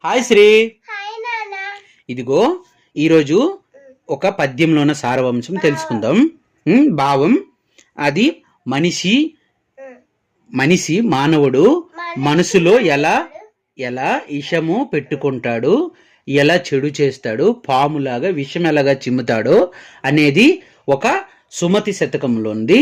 Hi Shri. Hi నాన్న. ఇదిగో ఈరోజు ఒక పద్యంలోన సారవంశం తెలుసుకుందాం. భావం అది మనిషి మానవుడు మనసులో ఎలా విషము పెట్టుకుంటాడు, ఎలా చెడు చేస్తాడు, పాములాగా విషం ఎలాగా చిమ్ముతాడో అనేది ఒక సుమతి శతకంలోంది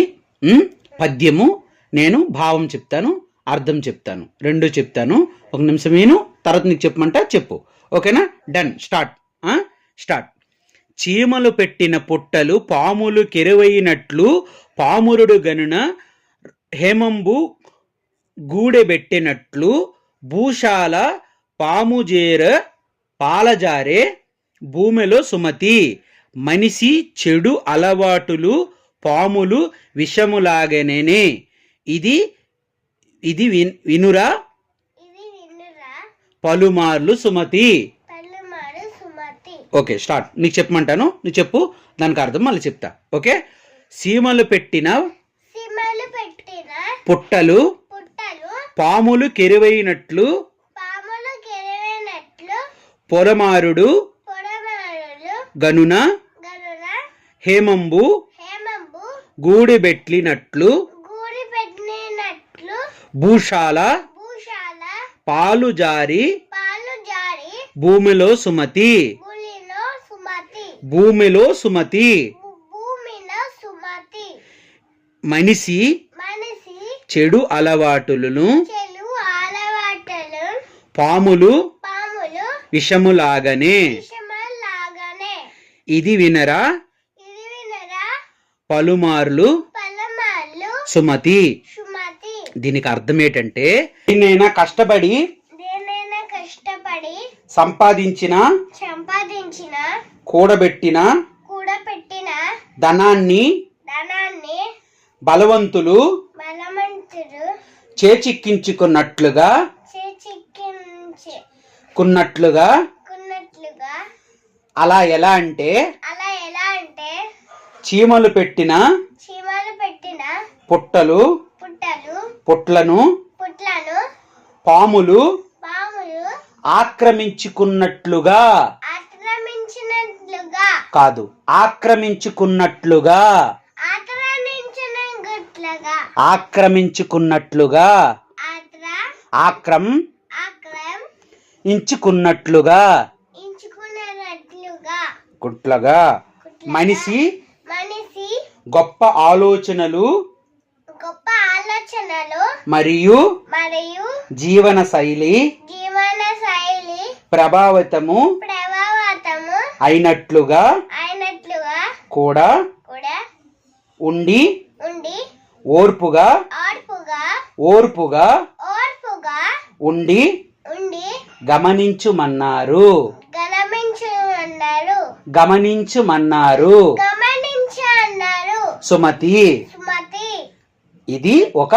పద్యము. నేను భావం చెప్తాను, అర్థం చెప్తాను, రెండు చెప్తాను. ఒక నిమిషం నేను తర్వాత నీకు చెప్పమంటా చెప్పు. ఓకేనా? డన్. స్టార్ట్. చీమలు పెట్టిన పుట్టలు పాములు కెరువైనట్లు పామురుడు గనున హేమంబు గూడెబెట్టినట్లు భూషాల పాముజేర పాలజారే భూమిలో సుమతి. మనిషి చెడు అలవాటులు పాములు విషములాగనే. ఇది వినురా పలుమార్లు సుమతి. Okay, start. నీకు చెప్పమంటాను, నువ్వు చెప్పు, దానికి అర్థం మళ్ళీ చెప్తా. ఓకే. సీమలు పెట్టిన పుట్టలు పాములు కెరువైనట్లు పొలమారుడు గనున హేమంబు గూడిబెట్లినట్లు భూషాల పాలు జారి భూమిలో సుమతి. మనిషి చెడు అలవాటులను పాములు విషములాగనే. ఇది వినరా పలుమార్లు సుమతి. దీనికి అర్థం ఏంటంటే, నేనైనా కష్టపడి సంపాదించిన కూడబెట్టిన ధనాన్ని బలవంతులు చేచిక్కించుకున్నట్లుగా అలా ఎలా అంటే చీమలు పెట్టిన పుట్లను పాములు ఆక్రమించుకున్నట్లుగా కాదు, ఆక్రమించుకున్నట్లుగా మనిషి గొప్ప ఆలోచనలు మరియు జీవన శైలి ప్రభావితము అయినట్లుగా కూడా ఉండి ఓర్పుగా ఉండి గమనించుమన్నారు. సుమతి. ఇది ఒక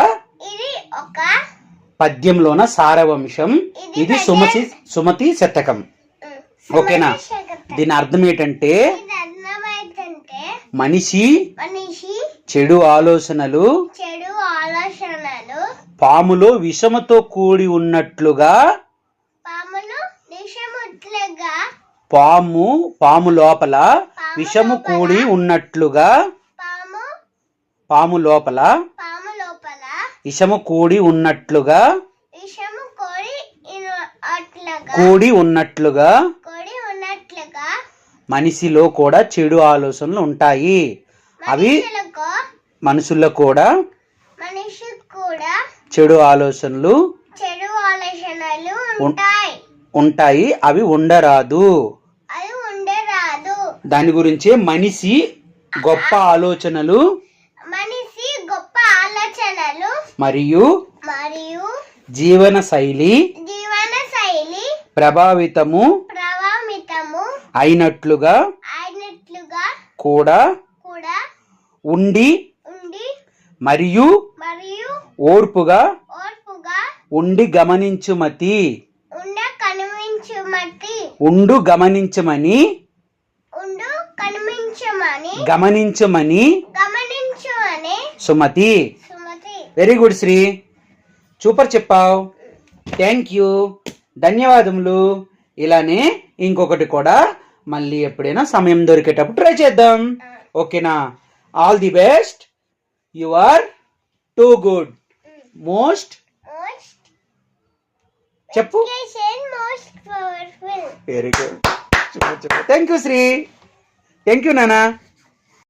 పద్యంలోన సారవంశం. ఇది సుమతి శతకం. ఓకేనా? దీని అర్థం ఏంటంటే, మనిషి చెడు ఆలోచనలు పాములో విషముతో కూడి ఉన్నట్లుగా పాము లోపల విషము కూడి ఉన్నట్లుగా మనిషిలో కూడా చెడు ఆలోచనలు ఉంటాయి. అవి మనుషుల్లో కూడా చెడు ఆలోచనలు ఉంటాయి. అవి ఉండరాదు. దాని గురించే మనిషి గొప్ప ఆలోచనలు మరియు జీవన శైలి ప్రభావితము అయినట్లుగా కూడా ఉండి మరియు ఓర్పుగా ఉండి గమనించుమతి. గమనించమని సుమతి. వెరీ గుడ్ శ్రీ, సూపర్ చెప్పావు. థ్యాంక్ యూ, ధన్యవాదములు. ఇలానే ఇంకొకటి కూడా మళ్ళీ ఎప్పుడైనా సమయం దొరికేటప్పుడు ట్రై చేద్దాం. ఓకేనా? All the best. You are too good. Most చెప్పు. Very good. Thank you Sri. Thank you నానా.